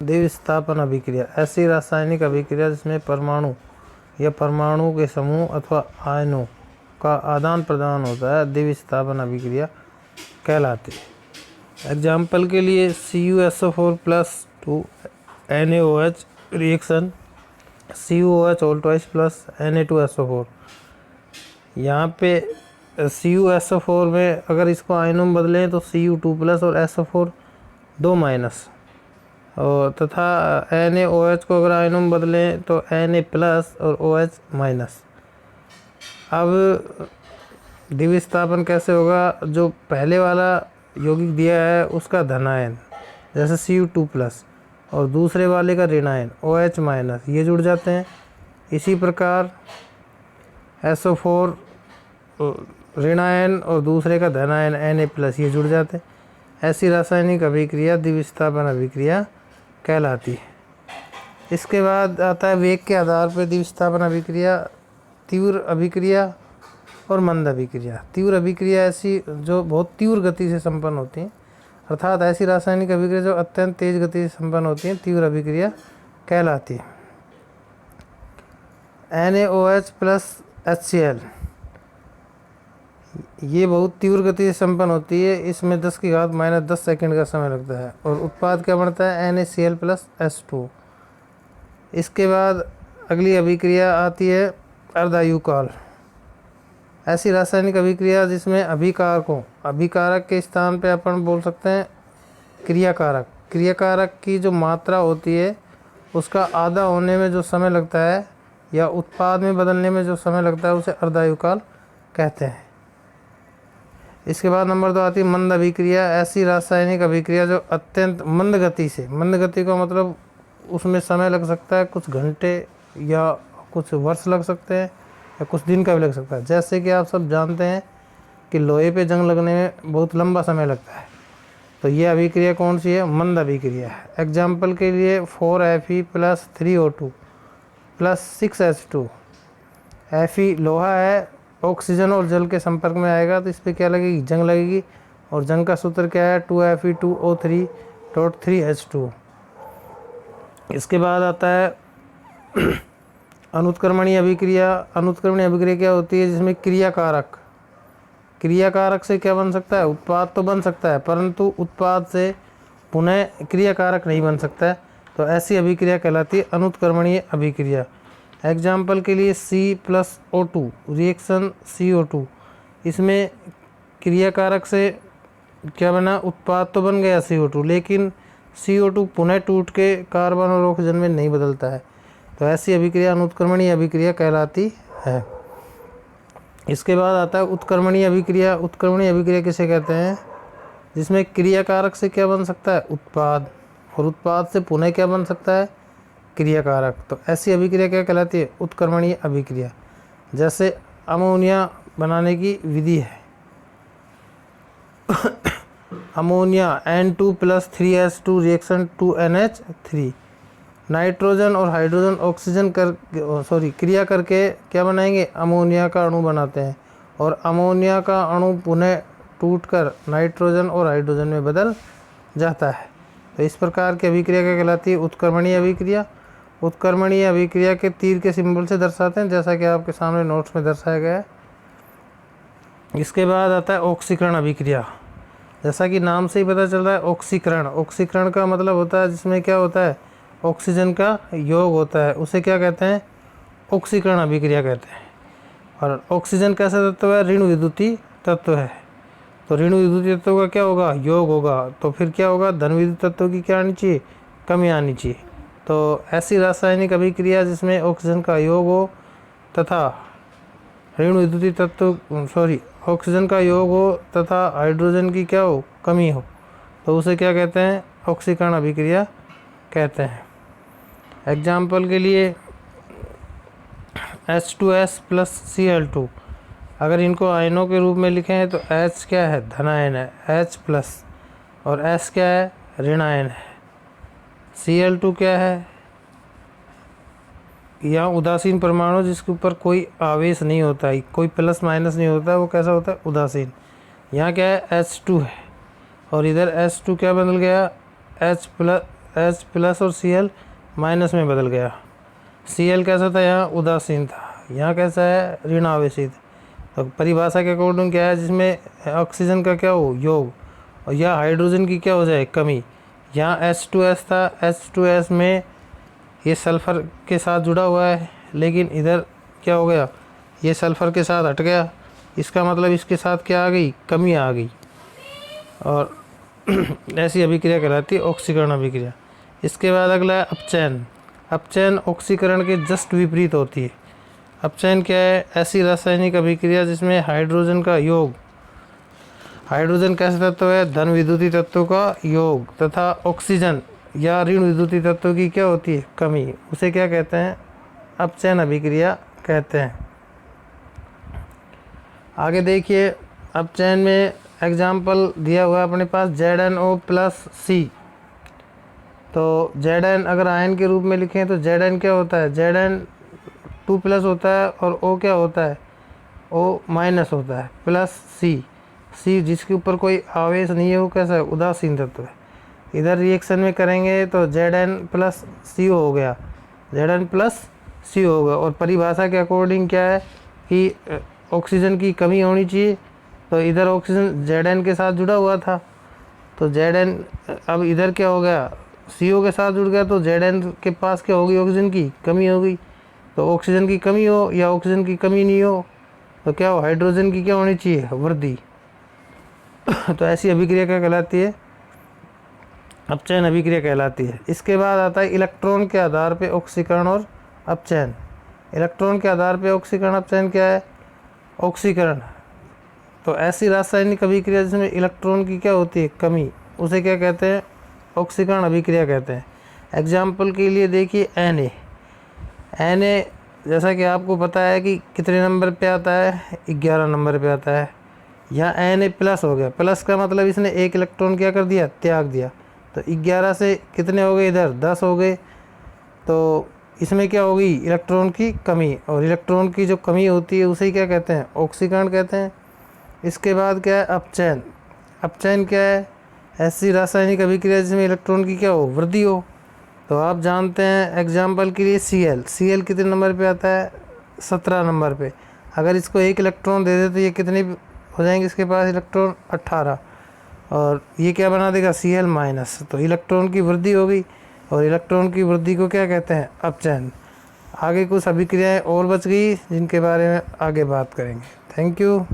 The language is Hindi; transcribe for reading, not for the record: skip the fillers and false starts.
द्विविस्थापन अभिक्रिया ऐसी रासायनिक अभिक्रिया जिसमें परमाणु या परमाणु के समूह अथवा आयनों का आदान प्रदान होता है, द्विविस्थापन अभिक्रिया कहलाती है। एग्जाम्पल के लिए CuSO4 plus 2 NaOH reaction CuOH all twice plus Na2SO4। यहाँ पे CuSO4 में अगर इसको आयनों में बदलें तो Cu2 प्लस और SO4 2 माइनस, और तथा NaOH को अगर आयनों में बदलें तो Na प्लस और OH माइनस। अब द्विविस्थापन कैसे होगा? जो पहले वाला यौगिक दिया है उसका धनायन जैसे Cu2 प्लस और दूसरे वाले का ऋणायन OH माइनस, ये जुड़ जाते हैं। इसी प्रकार SO4 ऋणायन और दूसरे का धनायन Na प्लस, ये जुड़ जाते हैं। ऐसी रासायनिक अभिक्रिया द्विविस्थापन अभिक्रिया कहलाती है। इसके बाद आता है वेग के आधार पर द्विविस्थापन अभिक्रिया, तीव्र अभिक्रिया और मंद अभिक्रिया। तीव्र अभिक्रिया ऐसी जो बहुत तीव्र गति से संपन्न होती हैं, अर्थात ऐसी रासायनिक अभिक्रिया जो अत्यंत तेज गति से संपन्न होती हैं, तीव्र अभिक्रिया कहलाती है। NaOH प्लस HCl ये बहुत तीव्र गति से संपन्न होती है, इसमें 10⁻⁻10 सेकंड का समय लगता है और उत्पाद क्या बनता है? NaCl plus H2। इसके बाद अगली अभिक्रिया आती है अर्धायुकाल। ऐसी रासायनिक अभिक्रिया जिसमें अभिकारक के स्थान पे अपन बोल सकते हैं क्रियाकारक। क्रियाकारक की जो मात्रा होती है उसका आधा होने में जो समय लगता है या उत्पाद में बदलने में जो समय लगता है उसे अर्धायुकाल कहते हैं। इसके बाद नंबर 2 आती है मंद अभिक्रिया। ऐसी रासायनिक अभिक्रिया जो अत्यंत मंद गति से, मंद गति का मतलब उसमें समय लग सकता है कुछ घंटे या कुछ वर्ष लग सकते हैं या कुछ दिन का भी लग सकता है। जैसे कि आप सब जानते हैं कि लोहे पे जंग लगने में बहुत लंबा समय लगता है, तो ये अभिक्रिया कौन सी है? मंद अभिक्रिया है। एग्जाम्पल के लिए 4Fe plus 3O2 plus 6H2। Fe लोहा है, ऑक्सीजन और जल के संपर्क में आएगा तो इस पर क्या लगेगी? जंग लगेगी, और जंग का सूत्र क्या है? 2Fe2O3.3H2। इसके बाद आता है अनुत्क्रमणीय अभिक्रिया। अनुत्क्रमणीय अभिक्रिया क्या होती है? जिसमें क्रियाकारक से क्या बन सकता है? उत्पाद तो बन सकता है, परंतु उत्पाद से पुनः क्रियाकारक नहीं बन सकता है, तो ऐसी अभिक्रिया कहलाती है अनुत्क्रमणीय अभिक्रिया। एग्जाम्पल के लिए C+O2 रिएक्शन CO2, इसमें क्रियाकारक से क्या बना? उत्पाद तो बन गया CO2, लेकिन CO2 पुनः टूट के कार्बन और ऑक्सीजन में नहीं बदलता है, तो ऐसी अभिक्रिया अनुत्क्रमणीय अभिक्रिया कहलाती है। इसके बाद आता है उत्क्रमणीय अभिक्रिया। उत्क्रमणीय अभिक्रिया किसे कहते हैं? जिसमें क्रियाकारक से क्या बन सकता है? उत्पाद, और उत्पाद से पुनः क्या बन सकता है? क्रियाकारक, तो ऐसी अभिक्रिया क्या कहलाती है? उत्क्रमणीय अभिक्रिया। जैसे अमोनिया बनाने की विधि है ammonia N2 plus 3H2 reaction 2NH3। Nitrogen और हाइड्रोजन ऑक्सीजन क्रिया करके क्या बनाएंगे? अमोनिया का अणु बनाते हैं, और अमोनिया का अणु पुनः टूटकर नाइट्रोजन और हाइड्रोजन में बदल जाता है। तो इस प्रकार की अभिक्रिया क्या कहलाती है? उत्क्रमणीय अभिक्रिया। उत्क्रमणीय अभिक्रिया के तीर के सिंबल से दर्शाते हैं, जैसा कि आपके सामने नोट्स में दर्शाया गया है। इसके बाद आता है ऑक्सीकरण अभिक्रिया। जैसा कि नाम से ही पता चल रहा है ऑक्सीकरण। ऑक्सीकरण का मतलब होता है जिसमें क्या होता है? ऑक्सीजन का योग होता है, उसे क्या कहते हैं? ऑक्सीकरण अभिक्रिया कहते हैं। और ऑक्सीजन कैसा तत्व है? ऋण विद्युतीय तत्व है, तो ऋण विद्युतीय तत्व का क्या होगा? योग होगा, तो फिर क्या होगा? धन विद्युत तत्व की क्या आनी चाहिए? कमी आनी चाहिए। तो ऐसी रासायनिक अभिक्रिया जिसमें ऑक्सीजन का योग हो तथा ऋण विद्युतीय तत्व ऑक्सीजन का योग हो तथा हाइड्रोजन की क्या हो? कमी हो, तो उसे क्या कहते हैं? ऑक्सीकरण अभिक्रिया कहते हैं। एग्जाम्पल के लिए H2S प्लस Cl2, अगर इनको आयनों के रूप में लिखें हैं तो H क्या है? धनायन है, H प्लस, और S क्या है? ऋणायन है। Cl2 क्या है? यहाँ उदासीन परमाणु जिसके ऊपर कोई आवेश नहीं होता है, कोई प्लस माइनस नहीं होता है, वो कैसा होता है? उदासीन। यहाँ क्या है? H2 है, और इधर H2 क्या बदल गया? H प्लस H प्लस और Cl माइनस में बदल गया। Cl कैसा था, यहाँ उदासीन था, यहाँ कैसा है, ऋण आवेशित। तो परिभाषा के अकॉर्डिंग क्या है, जिसमें ऑक्सीजन का क्या हो, योग, और यह हाइड्रोजन की क्या हो जाए, कमी। यहाँ H2S था, H2S में ये सल्फ़र के साथ जुड़ा हुआ है, लेकिन इधर क्या हो गया, ये सल्फ़र के साथ हट गया, इसका मतलब इसके साथ क्या आ गई, कमी आ गई। और ऐसी अभिक्रिया कहलाती है ऑक्सीकरण अभिक्रिया। इसके बाद अगला है अपचयन। अपचयन ऑक्सीकरण के जस्ट विपरीत होती है। अपचयन क्या है, ऐसी रासायनिक अभिक्रिया जिसमें हाइड्रोजन का योग, हाइड्रोजन कैसा तत्व है, धन विद्युतीय तत्वों का योग, तथा ऑक्सीजन या ऋण विद्युतीय तत्वों की क्या होती है, कमी, उसे क्या कहते हैं, अपचयन अभिक्रिया कहते हैं। आगे देखिए, अपचयन में एग्जाम्पल दिया हुआ है अपने पास ZnO प्लस C। तो Zn अगर आयन के रूप में लिखें तो Zn क्या होता है, Zn 2 प्लस होता है, और O क्या होता है, O माइनस होता है, प्लस C जिसके ऊपर कोई आवेश नहीं है, वो कैसा है, उदासीन तत्व है। इधर रिएक्शन में करेंगे तो Zn प्लस CO हो गया, Zn प्लस C हो गया। और परिभाषा के अकॉर्डिंग क्या है कि ऑक्सीजन की कमी होनी चाहिए, तो इधर ऑक्सीजन Zn के साथ जुड़ा हुआ था, तो Zn अब इधर क्या हो गया, CO के साथ जुड़ गया, तो Zn के पास क्या होगी, ऑक्सीजन की कमी होगी। तो ऑक्सीजन की कमी हो या ऑक्सीजन की कमी नहीं हो, तो क्या हो, हाइड्रोजन की क्या होनी चाहिए, वृद्धि। तो ऐसी अभिक्रिया क्या कहलाती है, अपचयन अभिक्रिया कहलाती है। इसके बाद आता है इलेक्ट्रॉन के आधार पे ऑक्सीकरण और अपचयन। इलेक्ट्रॉन के आधार पे ऑक्सीकरण अपचयन क्या है, ऑक्सीकरण तो ऐसी रासायनिक अभिक्रिया जिसमें इलेक्ट्रॉन की क्या होती है, कमी, उसे क्या कहते हैं, ऑक्सीकरण अभिक्रिया कहते हैं। एग्जाम्पल के लिए देखिए Na जैसा कि आपको पता है कि कितने नंबर पे आता है, 11 नंबर पे आता है। यहाँ Na प्लस हो गया, प्लस का मतलब इसने एक इलेक्ट्रॉन क्या कर दिया, त्याग दिया, तो 11 से कितने हो गए, इधर 10 हो गए, तो इसमें क्या होगी, इलेक्ट्रॉन की कमी। और इलेक्ट्रॉन की जो कमी होती है उसे क्या कहते हैं, ऑक्सीकरण कहते हैं। इसके बाद क्या है, अपचयन। अपचयन क्या है, ऐसी रासायनिक अभिक्रिया जिसमें इलेक्ट्रॉन की क्या हो, वृद्धि हो। तो आप जानते हैं एग्जाम्पल के लिए Cl कितने नंबर पे आता है, 17 नंबर पे। अगर इसको एक इलेक्ट्रॉन दे दे तो ये कितने हो जाएंगे, इसके पास इलेक्ट्रॉन 18, और ये क्या बना देगा, Cl माइनस। तो इलेक्ट्रॉन की वृद्धि हो गई, और इलेक्ट्रॉन की वृद्धि को क्या कहते हैं, अपचयन। आगे कुछ अभिक्रियाएं और बच गई जिनके बारे में आगे बात करेंगे। Thank you.